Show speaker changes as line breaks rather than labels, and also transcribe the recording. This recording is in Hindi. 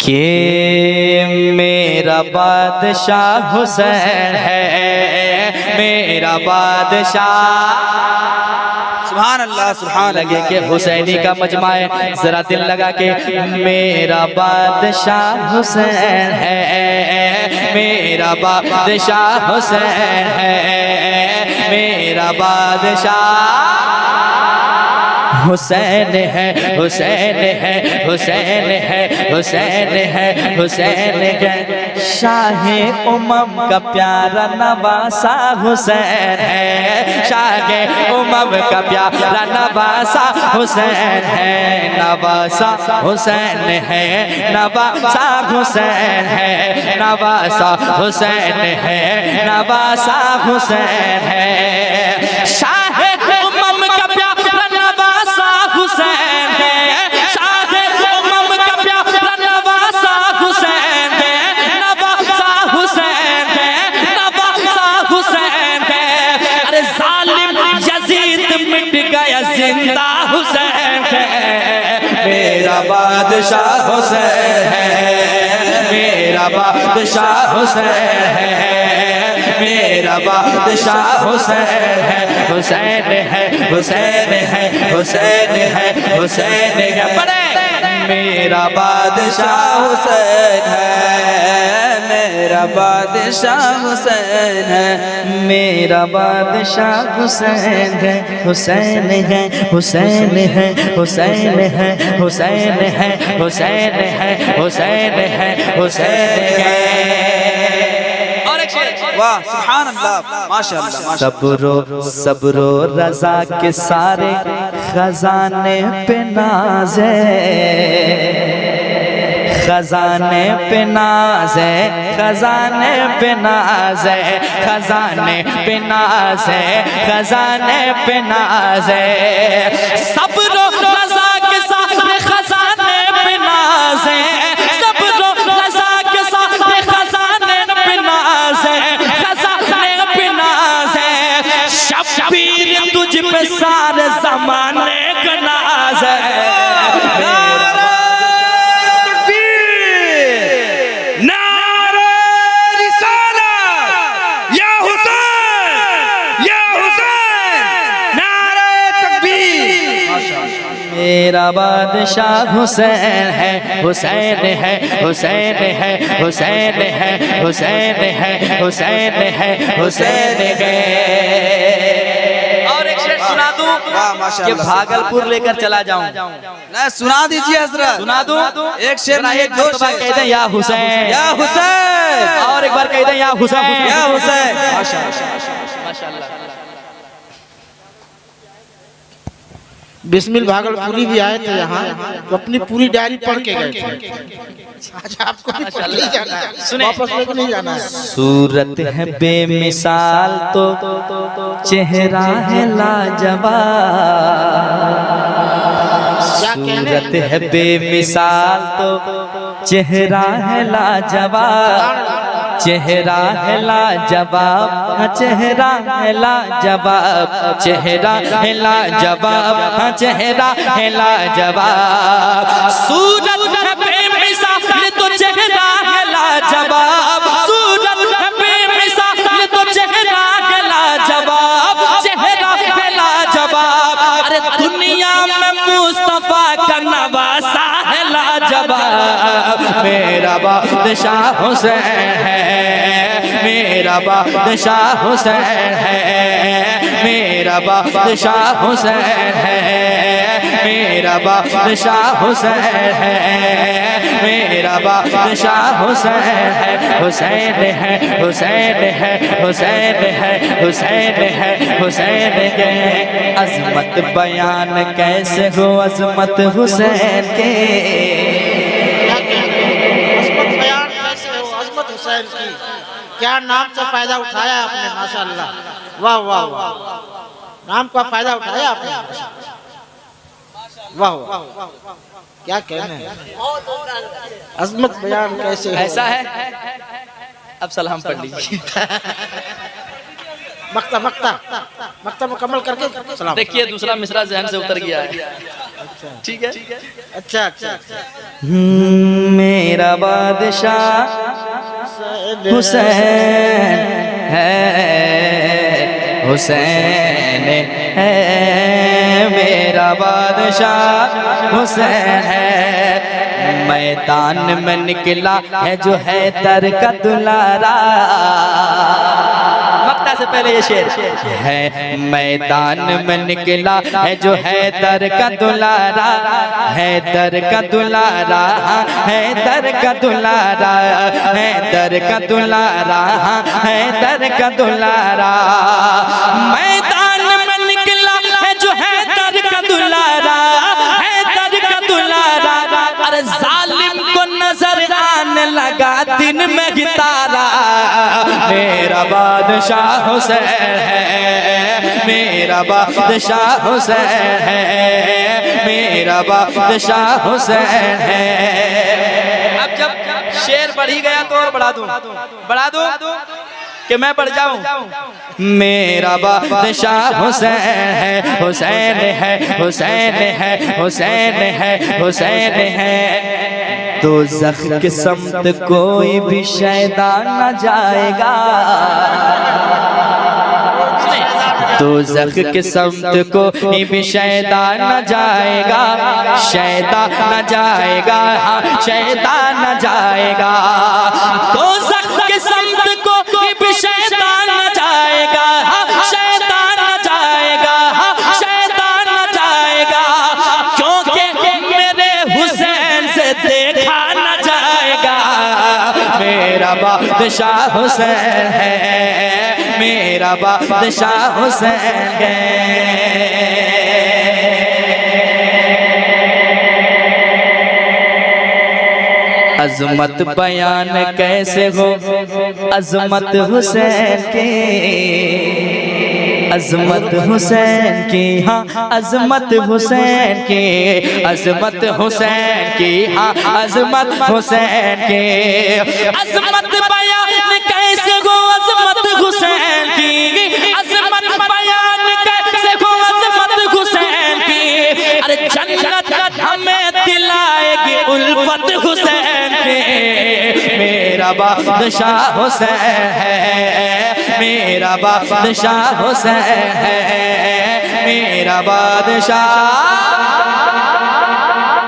कि मेरा बादशाह हुसैन है, मेरा बादशाह।
सुभान अल्लाह सुभान
लगे कि हुसैनी का मजमा है, जरा दिल लगा के मेरा बादशाह हुसैन है, मेरा बादशाह हुसैन है, मेरा बादशाह हुसैन है, हुसैन है, हुसैन है, हुसैन है, हुसैन है। शाहे उमम का प्यारा नवासा हुसैन है, शाहे उमम का प्यारा नवासा हुसैन है, नवासा हुसैन है, नवासा हुसैन है, नवासा हुसैन है, नवासा हुसैन है। शाहे उमम का प्यारा नवासा हुसैन है, शाहे उमम का प्यारा नवासा हुसैन है, नवासा हुसैन है, नवासा हुसैन है। अरे जालिम यजीद मिट गया, जिंदा हुसैन है, मेरा बादशाह हुसैन है, मेरा बादशाह हुसैन है, मेरा बादशाह हुसैन है, हुसैन है, हुसैन है, हुसैन है, हुसैन है। बड़े मेरा बादशाह हुसैन है, मेरा बादशाह हुसैन है, मेरा बादशाह हुसैन है, हुसैन है, हुसैन है, हुसैन है, हुसैन है, हुसैन है, हुसैन है, हुसैन है।
वाह सुभान अल्लाह माशाअल्लाह।
सब्रो सब्रो रजा के सारे खजाने पे नाज है, खजाने पे नाज है, खजाने पे नाज है, खजाने पे नाज है, खजाने पे नाज है। सब्रो रजा के सारे खजाने पे नाज है, सब्रो रजा के सारे खजाने पे नाज है, खजाने पे नाज है। शब्बीर तुझ पे सारे जमाने का नाज है। मेरा बादशाह हुसैन है, हुसैन है, हुसैन है, हुसैन है, हुसैन है, हुसैन है, हुसैन है। और एक शेर सुना दूं कि भागलपुर लेकर चला जाऊं?
ना सुना दीजिए हजरत।
सुना दूं?
एक शेर ना एक दो शेर
कह दें या हुसैन,
या हुसैन,
और एक बार कह दें या हुसैन,
या हुसैन।
माशाअल्लाह।
बिस्मिल भागलपुरी भी आए थे यहाँ, तो अपनी पूरी डायरी पढ़ के गए थे। आज आपको भी पढ़ के जाना है, वापस लेके नहीं जाना है।
सूरत है बेमिसाल तो चेहरा है लाजवाब, सूरत है बेमिसाल तो चेहरा है लाजवाब, चेहरा है लाजवाब, चेहरा है लाजवाब, चेहरा है लाजवाब, चेहरा है लाजवाब। सूरत है बेमिसाल तो चेहरा है लाजवाब, सूरत है बेमिसाल तो चेहरा है लाजवाब, चेहरा है लाजवाब। अरे दुनिया में मुस्तफा का नवासा है लाजवाब। मेरा बादशाह हुसैन है, मेरा बादशाह हुसैन है, मेरा बादशाह हुसैन है, मेरा बादशाह हुसैन है, मेरा बादशाह हुसैन है, हुसैन है, हुसैन है, हुसैन है, हुसैन है, हुसैन है। अज़मत बयान कैसे हो अज़मत हुसैन के,
हुसैन की क्या नाम से फायदा उठाया आपने, माशाअल्लाह। वाह वाह वाह, नाम का फायदा उठाया आपने, वाह वाह, क्या कहने हैं। अजमत बयान कैसे
ऐसा है। अब सलाम पढ़ लीजिए।
मक्ता मक्ता मक्ता मुकम्मल करके सलाम।
देखिए दूसरा मिसरा जहन से उतर गया है।
ठीक है
अच्छा अच्छा
मेरा बादशाह हुसैन है, हुसैन है, मेरा बादशाह हुसैन है। मैदान में निकला है जो है दर का दुलारा, मक्ता से पहले ये शेर है। मैदान में निकला है जो है दर का दुलारा, है दर का दुलारा, है दर का दुलारा, है दर का दुलारा, है दर का दुलारा। मैदान में निकला है जो है दर का दुलारा, है दर का दुलारा। अरे जालिम को नजर आने लगा दिन में ही तारा, मेरा बादशाह हुसैन है, मेरा बादशाह हुसैन है, मेरा बादशाह हुसैन है। अब जब शेर बढ़ ही गया तो और बढ़ा दूं कि मैं बढ़ जाऊं। मेरा बादशाह हुसैन है, हुसैन है, हुसैन है, हुसैन है, हुसैन है। तो ज़ख्म के समत कोई भी शैतान न जाएगा, तो ज़ख्म के समत कोई भी शैतान न जाएगा, शैतान न जाएगा, हाँ शैतान न जाएगा। तो ज़ख्म के समत कोई भी शैतान न जाएगा, हाँ शैतान न जाएगा, हाँ शैतान न जाएगा। क्योंकि मेरे हुसैन से देखा न जाएगा, मेरा बादशाह हुसैन है, मेरा बादशाह हुसैन है। अज़मत बयान कैसे हो अज़मत हुसैन की, अज़मत हुसैन की, हाँ अज़मत हुसैन की, अज़मत हुसैन की, हाँ अज़मत हुसैन की। अज़मत बयान कैसे हो अज़मत हुसैन की, अज़मत बयान कैसे हो अज़मत हुसैन की। अरे जन्नत हमें दिलाएगी उल्फत हुसैन की, मेरा बादशाह हुसैन है, मेरा बादशाह हुसैन है, मेरा बादशाह